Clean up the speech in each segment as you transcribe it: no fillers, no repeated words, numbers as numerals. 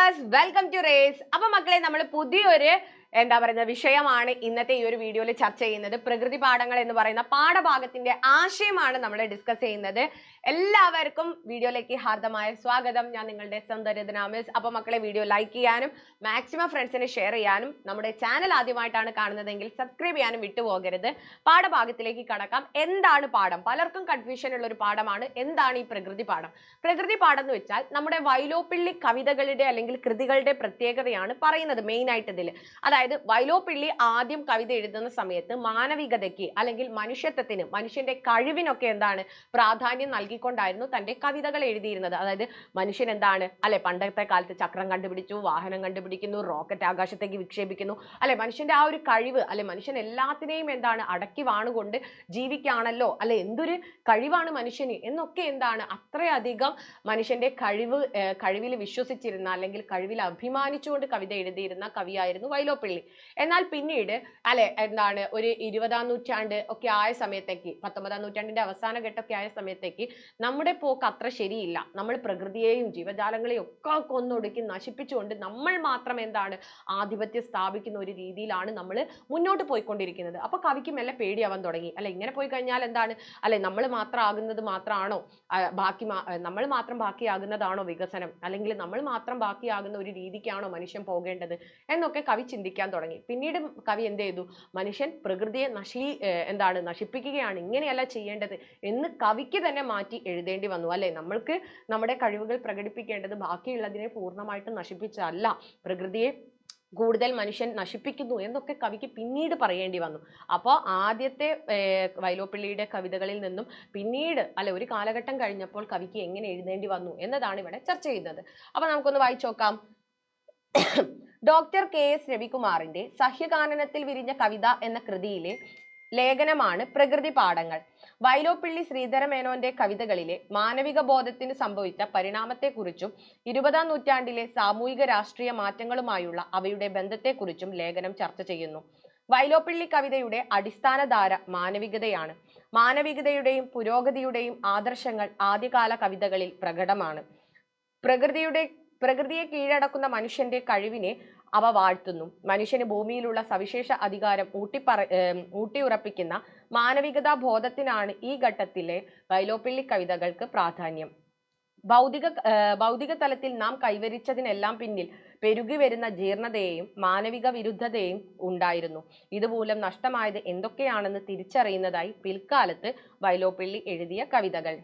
Viewers, welcome to raise. അപ്പൊ മക്കളെ, നമ്മൾ പുതിയൊരു വിഷയമാണ് ഇന്നത്തെ ഈ ഒരു വീഡിയോയിൽ ചർച്ച ചെയ്യുന്നത്. പ്രകൃതി പാഠങ്ങൾ എന്ന് പറയുന്ന പാഠഭാഗത്തിന്റെ ആശയമാണ് നമ്മൾ ഡിസ്കസ് ചെയ്യുന്നത്. എല്ലാവർക്കും വീഡിയോയിലേക്ക് ഹാർദമായ സ്വാഗതം. ഞാൻ നിങ്ങളുടെ സ്വന്തം രചന മിസ്. അപ്പൊ മക്കളെ, വീഡിയോ ലൈക്ക് ചെയ്യാനും മാക്സിമം ഫ്രണ്ട്സിന് ഷെയർ ചെയ്യാനും, നമ്മുടെ ചാനൽ ആദ്യമായിട്ടാണ് കാണുന്നതെങ്കിൽ സബ്സ്ക്രൈബ് ചെയ്യാനും വിട്ടുപോകരുത്. പാഠഭാഗത്തിലേക്ക് കടക്കാം. എന്താണ് പാഠം? പലർക്കും കൺഫ്യൂഷൻ ഉള്ള ഒരു പാഠമാണ്. എന്താണ് ഈ പ്രകൃതി പാഠം? പ്രകൃതി പാഠം എന്ന് വെച്ചാൽ നമ്മുടെ വൈലോപ്പിള്ളി കവിതകളുടെ അല്ലെങ്കിൽ കൃതികളുടെ പ്രത്യേകതയാണ് പറയുന്നത് മെയിൻ ആയിട്ട് ഇതിൽ. അതായത് വൈലോപ്പിള്ളി ആദ്യം കവിത എഴുതുന്ന സമയത്ത് മാനവികതയ്ക്ക് അല്ലെങ്കിൽ മനുഷ്യത്വത്തിന്, മനുഷ്യന്റെ കഴിവിനൊക്കെ എന്താണ് പ്രാധാന്യം നൽകിക്കൊണ്ടായിരുന്നു തന്റെ കവിതകൾ എഴുതിയിരുന്നത്. അതായത് മനുഷ്യൻ എന്താണ് അല്ലെ, പണ്ടത്തെ കാലത്ത് ചക്രം കണ്ടുപിടിച്ചു, വാഹനം കണ്ടുപിടിക്കുന്നു, റോക്കറ്റ് ആകാശത്തേക്ക് വിക്ഷേപിക്കുന്നു അല്ലെ, മനുഷ്യന്റെ ആ ഒരു കഴിവ് അല്ലെ, മനുഷ്യൻ എല്ലാത്തിനെയും എന്താണ് അടക്കി വാണുകൊണ്ട് ജീവിക്കാണല്ലോ അല്ലെ, എന്തൊരു കഴിവാണ് മനുഷ്യന് എന്നൊക്കെ എന്താണ് അത്രയധികം മനുഷ്യന്റെ കഴിവിൽ വിശ്വസിച്ചിരുന്ന അല്ലെങ്കിൽ കഴിവിൽ അഭിമാനിച്ചുകൊണ്ട് കവിത എഴുതിയിരുന്ന കവിയായിരുന്നു വൈലോപ്പിള്ളി. എന്നാൽ പിന്നീട് അല്ലെ എന്താണ് ഒരു 20-ാം നൂറ്റാണ്ട് ഒക്കെ ആയ സമയത്തേക്ക്, 19-ാം നൂറ്റാണ്ടിന്റെ അവസാന ഘട്ടമൊക്കെ ആയ സമയത്തേക്ക് നമ്മുടെ പോക്ക് അത്ര ശരിയില്ല. നമ്മൾ പ്രകൃതിയെയും ജീവജാലങ്ങളെയും ഒക്കെ കൊന്നൊടുക്കി നശിപ്പിച്ചുകൊണ്ട് നമ്മൾ മാത്രം എന്താണ് ആധിപത്യം സ്ഥാപിക്കുന്ന ഒരു രീതിയിലാണ് നമ്മൾ മുന്നോട്ട് പോയിക്കൊണ്ടിരിക്കുന്നത്. അപ്പൊ കവിക്ക് മെല്ലെ പേടിയാവാൻ തുടങ്ങി. അല്ലെ, ഇങ്ങനെ പോയി കഴിഞ്ഞാൽ എന്താണ് അല്ലെ, നമ്മൾ മാത്രം ആകുന്നത് മാത്രമാണോ നമ്മൾ മാത്രം ബാക്കിയാകുന്നതാണോ വികസനം, അല്ലെങ്കിൽ നമ്മൾ മാത്രം ബാക്കിയാകുന്ന ഒരു രീതിക്കാണോ മനുഷ്യൻ പോകേണ്ടത് എന്നൊക്കെ കവി ചിന്തിക്കാൻ തുടങ്ങി. പിന്നീട് കവി എന്ത് ചെയ്തു? മനുഷ്യൻ പ്രകൃതിയെ നശിപ്പിക്കുകയാണ്, ഇങ്ങനെയല്ല ചെയ്യേണ്ടത് എന്ന് കവിക്ക് തന്നെ മാറ്റി എഴുതേണ്ടി വന്നു. അല്ലെ, നമ്മൾക്ക് നമ്മുടെ കഴിവുകൾ പ്രകടിപ്പിക്കേണ്ടത് ബാക്കിയുള്ളതിനെ പൂർണ്ണമായിട്ട് നശിപ്പിച്ചല്ല, പ്രകൃതിയെ കൂടുതൽ മനുഷ്യൻ നശിപ്പിക്കുന്നു എന്നൊക്കെ കവിക്ക് പിന്നീട് പറയേണ്ടി വന്നു. അപ്പോൾ ആദ്യത്തെ വൈലോപ്പിള്ളിയുടെ കവിതകളിൽ നിന്നും പിന്നീട് അല്ലെ ഒരു കാലഘട്ടം കഴിഞ്ഞപ്പോൾ കവിക്ക് എങ്ങനെ എഴുതേണ്ടി വന്നു എന്നതാണ് ഇവിടെ ചർച്ച ചെയ്യുന്നത്. അപ്പൊ നമുക്കൊന്ന് വായിച്ചു നോക്കാം. ഡോക്ടർ KS രവികുമാറിന്റെ സഹ്യകാനനത്തിൽ വിരിഞ്ഞ കവിത എന്ന കൃതിയിലെ ലേഖനമാണ് പ്രകൃതി പാഠങ്ങൾ. വൈലോപ്പിള്ളി ശ്രീധരമേനോന്റെ കവിതകളിലെ മാനവിക ബോധത്തിന് സംഭവിച്ച പരിണാമത്തെക്കുറിച്ചും 20-ാം നൂറ്റാണ്ടിലെ സാമൂഹിക രാഷ്ട്രീയ മാറ്റങ്ങളുമായുള്ള അവയുടെ ബന്ധത്തെക്കുറിച്ചും ലേഖനം ചർച്ച ചെയ്യുന്നു. വൈലോപ്പിള്ളി കവിതയുടെ അടിസ്ഥാന ധാര മാനവികതയാണ്. മാനവികതയുടെയും പുരോഗതിയുടെയും ആദർശങ്ങൾ ആദ്യകാല കവിതകളിൽ പ്രകടമാണ്. പ്രകൃതിയെ കീഴടക്കുന്ന മനുഷ്യന്റെ കഴിവിനെ അവ വാഴ്ത്തുന്നു. മനുഷ്യന് ഭൂമിയിലുള്ള സവിശേഷ അധികാരം ഊട്ടിയുറപ്പിക്കുന്ന മാനവികതാ ബോധത്തിനാണ് ഈ ഘട്ടത്തിലെ വൈലോപ്പിള്ളി കവിതകൾക്ക് പ്രാധാന്യം. ഭൗതിക തലത്തിൽ നാം കൈവരിച്ചതിനെല്ലാം പിന്നിൽ പെരുകി വരുന്ന ജീർണതയെയും മാനവിക വിരുദ്ധതയും ഉണ്ടായിരുന്നു. ഇതുമൂലം നഷ്ടമായത് എന്തൊക്കെയാണെന്ന് തിരിച്ചറിയുന്നതായി പിൽക്കാലത്ത് വൈലോപ്പിള്ളി എഴുതിയ കവിതകൾ.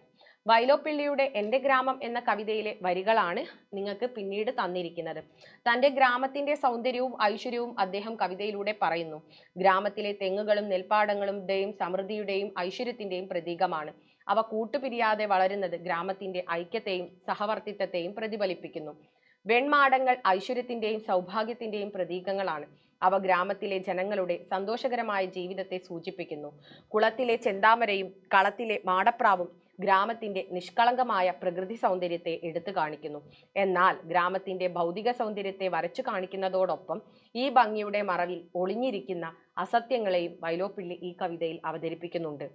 വൈലോപ്പിള്ളിയുടെ എൻ്റെ ഗ്രാമം എന്ന കവിതയിലെ വരികളാണ് നിങ്ങൾക്ക് പിന്നീട് തന്നിരിക്കുന്നത്. തൻ്റെ ഗ്രാമത്തിന്റെ സൗന്ദര്യവും ഐശ്വര്യവും അദ്ദേഹം കവിതയിലൂടെ പറയുന്നു. ഗ്രാമത്തിലെ തെങ്ങുകളും നെൽപ്പാടങ്ങളുടെയും സമൃദ്ധിയുടെയും ഐശ്വര്യത്തിന്റെയും പ്രതീകമാണ്. അവ കൂട്ടുപിരിയാതെ വളരുന്നത് ഗ്രാമത്തിന്റെ ഐക്യത്തെയും സഹവർത്തിത്വത്തെയും പ്രതിഫലിപ്പിക്കുന്നു. വെൺമാടങ്ങൾ ഐശ്വര്യത്തിന്റെയും സൗഭാഗ്യത്തിന്റെയും പ്രതീകങ്ങളാണ്. അവ ഗ്രാമത്തിലെ ജനങ്ങളുടെ സന്തോഷകരമായ ജീവിതത്തെ സൂചിപ്പിക്കുന്നു. കുളത്തിലെ ചെന്താമരയും കളത്തിലെ മാടപ്രാവും ഗ്രാമത്തിന്റെ നിഷ്കളങ്കമായ പ്രകൃതി സൗന്ദര്യത്തെ എടുത്തു കാണിക്കുന്നു. എന്നാൽ ഗ്രാമത്തിന്റെ ഭൗതിക സൗന്ദര്യത്തെ വരച്ചു കാണിക്കുന്നതോടൊപ്പം ഈ ഭംഗിയുടെ മറവിൽ ഒളിഞ്ഞിരിക്കുന്ന അസത്യങ്ങളെയും വൈലോപ്പിള്ളി ഈ കവിതയിൽ അവതരിപ്പിക്കുന്നുണ്ട്.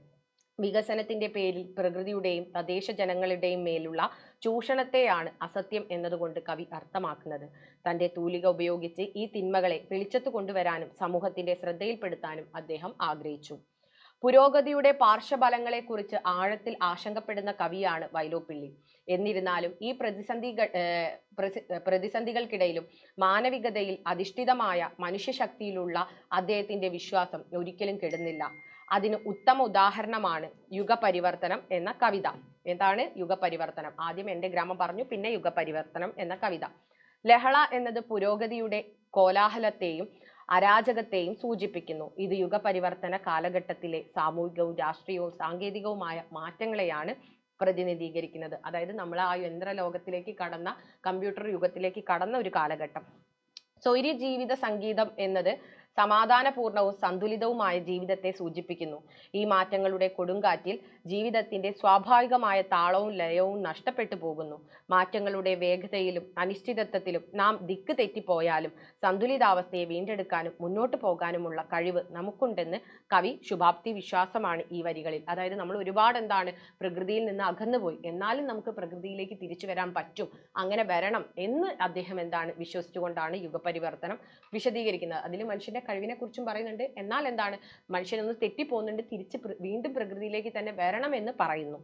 വികസനത്തിന്റെ പേരിൽ പ്രകൃതിയുടെയും തദ്ദേശ ജനങ്ങളുടെയും മേലുള്ള ചൂഷണത്തെയാണ് അസത്യം എന്നതുകൊണ്ട് കവി അർത്ഥമാക്കുന്നത്. തന്റെ തൂലിക ഉപയോഗിച്ച് ഈ തിന്മകളെ വെളിച്ചത്ത് കൊണ്ടുവരാനും സമൂഹത്തിന്റെ ശ്രദ്ധയിൽപ്പെടുത്താനും അദ്ദേഹം ആഗ്രഹിച്ചു. പുരോഗതിയുടെ പാർശ്വഫലങ്ങളെക്കുറിച്ച് ആഴത്തിൽ ആശങ്കപ്പെടുന്ന കവിയാണ് വൈലോപ്പിള്ളി. എന്നിരുന്നാലും ഈ പ്രതിസന്ധികൾക്കിടയിലും മാനവികതയിൽ അധിഷ്ഠിതമായ മനുഷ്യശക്തിയിലുള്ള അദ്ദേഹത്തിന്റെ വിശ്വാസം ഒരിക്കലും കെടുന്നില്ല. അതിന് ഉത്തമ ഉദാഹരണമാണ് യുഗപരിവർത്തനം എന്ന കവിത. എന്താണ് യുഗപരിവർത്തനം? ആദ്യം എൻ്റെ ഗ്രാമം പറഞ്ഞു, പിന്നെ യുഗപരിവർത്തനം എന്ന കവിത. ലഹള എന്നത് പുരോഗതിയുടെ കോലാഹലത്തെയും അരാജകത്തെയും സൂചിപ്പിക്കുന്നു. ഇത് യുഗപരിവർത്തന കാലഘട്ടത്തിലെ സാമൂഹികവും രാഷ്ട്രീയവും സാങ്കേതികവുമായ മാറ്റങ്ങളെയാണ് പ്രതിനിധീകരിക്കുന്നത്. അതായത് നമ്മൾ ആ യന്ത്രലോകത്തിലേക്ക് കടന്ന, കമ്പ്യൂട്ടർ യുഗത്തിലേക്ക് കടന്ന ഒരു കാലഘട്ടം. സ്വൈര്യ ജീവിത സംഗീതം എന്നത് സമാധാനപൂർണവും സന്തുലിതവുമായ ജീവിതത്തെ സൂചിപ്പിക്കുന്നു. ഈ മാറ്റങ്ങളുടെ കൊടുങ്കാറ്റിൽ ജീവിതത്തിന്റെ സ്വാഭാവികമായ താളവും ലയവും നഷ്ടപ്പെട്ടു പോകുന്നു. മാറ്റങ്ങളുടെ വേഗതയിലും അനിശ്ചിതത്വത്തിലും നാം ദിക്ക് തെറ്റിപ്പോയാലും സന്തുലിതാവസ്ഥയെ വീണ്ടെടുക്കാനും മുന്നോട്ട് പോകാനുമുള്ള കഴിവ് നമുക്കുണ്ടെന്ന് കവി ശുഭാപ്തി വിശ്വാസമാണ് ഈ വരികളിൽ. അതായത് നമ്മൾ ഒരുപാട് പ്രകൃതിയിൽ നിന്ന് അകന്നുപോയി, എന്നാലും നമുക്ക് പ്രകൃതിയിലേക്ക് തിരിച്ചു വരാൻ പറ്റും, അങ്ങനെ വരണം എന്ന് അദ്ദേഹം വിശ്വസിച്ചുകൊണ്ടാണ് യുഗപരിവർത്തനം വിശദീകരിക്കുന്നത്. അതിൽ മനുഷ്യന്റെ കഴിവിനെ കുറിച്ചും പറയുന്നുണ്ട്. എന്നാൽ മനുഷ്യനൊന്ന് തെറ്റിപ്പോകുന്നുണ്ട്, വീണ്ടും പ്രകൃതിയിലേക്ക് തന്നെ വരണമെന്ന് പറയുന്നു.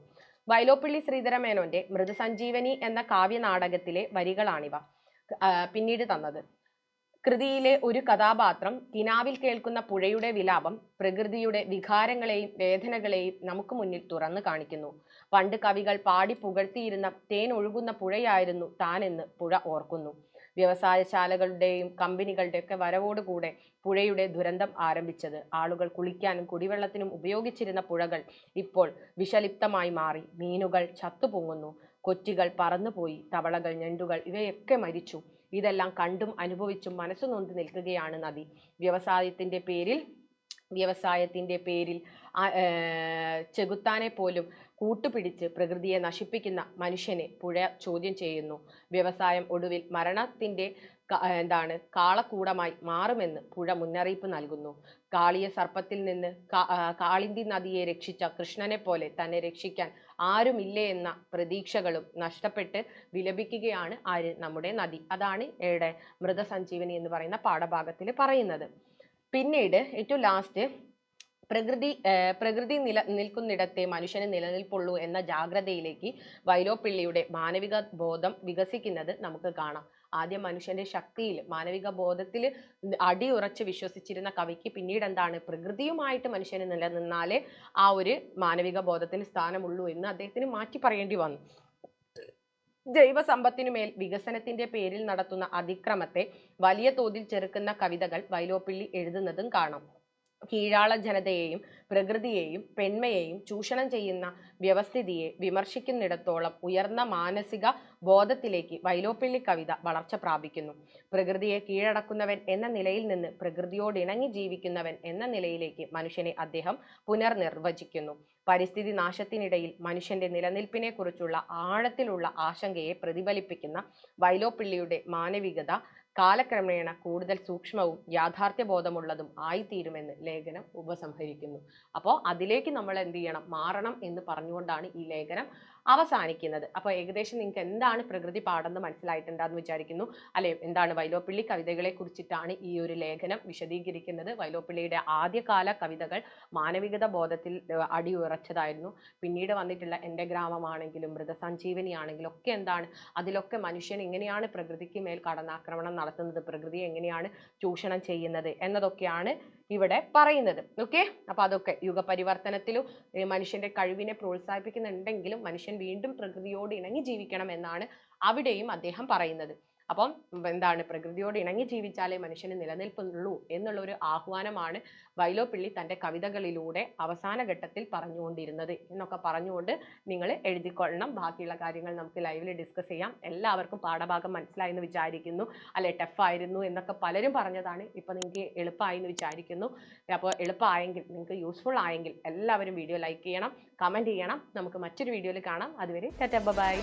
വൈലോപ്പിള്ളി ശ്രീധരമേനോന്റെ മൃദുസഞ്ജീവനി എന്ന കാവ്യനാടകത്തിലെ വരികളാണിവ പിന്നീട് തന്നത്. കൃതിയിലെ ഒരു കഥാപാത്രം കിനാവിൽ കേൾക്കുന്ന പുഴയുടെ വിലാപം പ്രകൃതിയുടെ വികാരങ്ങളെയും വേദനകളെയും നമുക്ക് മുന്നിൽ തുറന്നു കാണിക്കുന്നു. പണ്ട് കവികൾ പാടി പുകഴ്ത്തിയിരുന്ന തേൻ ഒഴുകുന്ന പുഴയായിരുന്നു താനെന്ന് പുഴ ഓർക്കുന്നു. വ്യവസായശാലകളുടെയും കമ്പനികളുടെയൊക്കെ വരവോടുകൂടെ പുഴയുടെ ദുരന്തം ആരംഭിച്ചത്. ആളുകൾ കുളിക്കാനും കുടിവെള്ളത്തിനും ഉപയോഗിച്ചിരുന്ന പുഴകൾ ഇപ്പോൾ വിഷലിപ്തമായി മാറി. മീനുകൾ ചത്തുപൊങ്ങുന്നു, കൊറ്റികൾ പറന്നുപോയി, തവളകൾ, ഞണ്ടുകൾ ഇവയൊക്കെ മരിച്ചു. ഇതെല്ലാം കണ്ടും അനുഭവിച്ചും മനസ്സു നൊന്ത് നിൽക്കുകയാണ് നദി. വ്യവസായത്തിന്റെ പേരിൽ ചെകുത്താനെ പോലും കൂട്ടുപിടിച്ച് പ്രകൃതിയെ നശിപ്പിക്കുന്ന മനുഷ്യനെ പുഴ ചോദ്യം ചെയ്യുന്നു. വ്യവസായം ഒടുവിൽ മരണത്തിന്റെ കാളക്കൂടമായി മാറുമെന്ന് പുഴ മുന്നറിയിപ്പ് നൽകുന്നു. കാളിയ സർപ്പത്തിൽ നിന്ന് കാളിന്തി നദിയെ രക്ഷിച്ച കൃഷ്ണനെ പോലെ തന്നെ രക്ഷിക്കാൻ ആരുമില്ലേ എന്ന പ്രതീക്ഷകളും നഷ്ടപ്പെട്ട് വിലപിക്കുകയാണ് നമ്മുടെ നദി. അതാണ് മൃതസഞ്ജീവനി എന്ന് പറയുന്ന പാഠഭാഗത്തിൽ പറയുന്നത്. പിന്നീട് ഏറ്റവും ലാസ്റ്റ് പ്രകൃതി നിൽക്കുന്നിടത്തെ മനുഷ്യന് നിലനിൽപ്പുള്ളൂ എന്ന ജാഗ്രതയിലേക്ക് വൈലോപ്പിള്ളിയുടെ മാനവിക ബോധം വികസിക്കുന്നത് നമുക്ക് കാണാം. ആദ്യം മനുഷ്യന്റെ ശക്തിയിൽ, മാനവിക ബോധത്തിൽ അടിയുറച്ച് വിശ്വസിച്ചിരുന്ന കവിക്ക് പിന്നീട് പ്രകൃതിയുമായിട്ട് മനുഷ്യന് നിലനിന്നാലേ ആ ഒരു മാനവിക ബോധത്തിന് സ്ഥാനമുള്ളൂ എന്ന് അദ്ദേഹത്തിന് മാറ്റി പറയേണ്ടി വന്നു. ജൈവസമ്പത്തിനുമേൽ വികസനത്തിന്റെ പേരിൽ നടത്തുന്ന അതിക്രമത്തെ വലിയ തോതിൽ ചെറുക്കുന്ന കവിതകൾ വൈലോപ്പിള്ളി എഴുതുന്നതും കാണാം. കീഴാള ജനതയെയും പ്രകൃതിയെയും പെൺമയെയും ചൂഷണം ചെയ്യുന്ന വ്യവസ്ഥിതിയെ വിമർശിക്കുന്നിടത്തോളം ഉയർന്ന മാനസിക ബോധത്തിലേക്ക് വൈലോപ്പിള്ളി കവിത വളർച്ച പ്രാപിക്കുന്നു. പ്രകൃതിയെ കീഴടക്കുന്നവൻ എന്ന നിലയിൽ നിന്ന് പ്രകൃതിയോട് ഇണങ്ങി ജീവിക്കുന്നവൻ എന്ന നിലയിലേക്ക് മനുഷ്യനെ അദ്ദേഹം പുനർനിർവചിക്കുന്നു. പരിസ്ഥിതി നാശത്തിനിടയിൽ മനുഷ്യന്റെ നിലനിൽപ്പിനെ കുറിച്ചുള്ള ആഴത്തിലുള്ള ആശങ്കയെ പ്രതിഫലിപ്പിക്കുന്ന വൈലോപ്പിള്ളിയുടെ മാനവികത കാലക്രമേണ കൂടുതൽ സൂക്ഷ്മവും യാഥാർത്ഥ്യബോധമുള്ളതും ആയിത്തീരുമെന്ന് ലേഖനം ഉപസംഹരിക്കുന്നു. അപ്പോൾ അതിലേക്ക് നമ്മൾ മാറണം എന്ന് പറഞ്ഞുകൊണ്ടാണ് ഈ ലേഖനം അവസാനിക്കുന്നത്. അപ്പോൾ ഏകദേശം നിങ്ങൾക്ക് എന്താണ് പ്രകൃതി പാഠം മനസ്സിലായിട്ടുണ്ടെന്ന് വിചാരിക്കുന്നു അല്ലെ? വൈലോപ്പിള്ളി കവിതകളെ കുറിച്ചിട്ടാണ് ഈ ഒരു ലേഖനം വിശദീകരിക്കുന്നത്. വൈലോപ്പിള്ളിയുടെ ആദ്യകാല കവിതകൾ മാനവികത ബോധത്തിൽ അടിയുറച്ചതായിരുന്നു. പിന്നീട് വന്നിട്ടുള്ള എൻ്റെ ഗ്രാമമാണെങ്കിലും മൃതസഞ്ജീവനി ആണെങ്കിലും ഒക്കെ അതിലൊക്കെ മനുഷ്യൻ എങ്ങനെയാണ് പ്രകൃതിക്ക് മേൽ കടന്നാക്രമണം നടത്തുന്നത്, പ്രകൃതിയെ എങ്ങനെയാണ് ചൂഷണം ചെയ്യുന്നത് എന്നതൊക്കെയാണ് ഇവിടെ പറയുന്നത്. ഓക്കെ, അപ്പൊ അതൊക്കെ യുഗപരിവർത്തനത്തിലും മനുഷ്യന്റെ കഴിവിനെ പ്രോത്സാഹിപ്പിക്കുന്നുണ്ടെങ്കിലും മനുഷ്യൻ വീണ്ടും പ്രകൃതിയോട് ഇണങ്ങി ജീവിക്കണം എന്നാണ് അവിടെയും അദ്ദേഹം പറയുന്നത്. അപ്പം പ്രകൃതിയോട് ഇണങ്ങി ജീവിച്ചാലേ മനുഷ്യന് നിലനിൽപ്പുള്ളൂ എന്നുള്ള ഒരു ആഹ്വാനമാണ് വൈലോപ്പിള്ളി തൻ്റെ കവിതകളിലൂടെ അവസാന ഘട്ടത്തിൽ പറഞ്ഞുകൊണ്ടിരുന്നത് എന്നൊക്കെ പറഞ്ഞുകൊണ്ട് നിങ്ങൾ എഴുതിക്കൊള്ളണം. ബാക്കിയുള്ള കാര്യങ്ങൾ നമുക്ക് ലൈവിൽ ഡിസ്കസ് ചെയ്യാം. എല്ലാവർക്കും പാഠഭാഗം മനസ്സിലായി എന്ന് വിചാരിക്കുന്നു അല്ലെ? ടഫായിരുന്നു എന്നൊക്കെ പലരും പറഞ്ഞതാണ്. ഇപ്പം നിങ്ങൾക്ക് എളുപ്പമായി എന്ന് വിചാരിക്കുന്നു. അപ്പോൾ എളുപ്പമായെങ്കിൽ, നിങ്ങൾക്ക് യൂസ്ഫുൾ ആയെങ്കിൽ എല്ലാവരും വീഡിയോ ലൈക്ക് ചെയ്യണം, കമൻറ്റ് ചെയ്യണം. നമുക്ക് മറ്റൊരു വീഡിയോയിൽ കാണാം. അതുവരെ ടാറ്റാ ബൈ.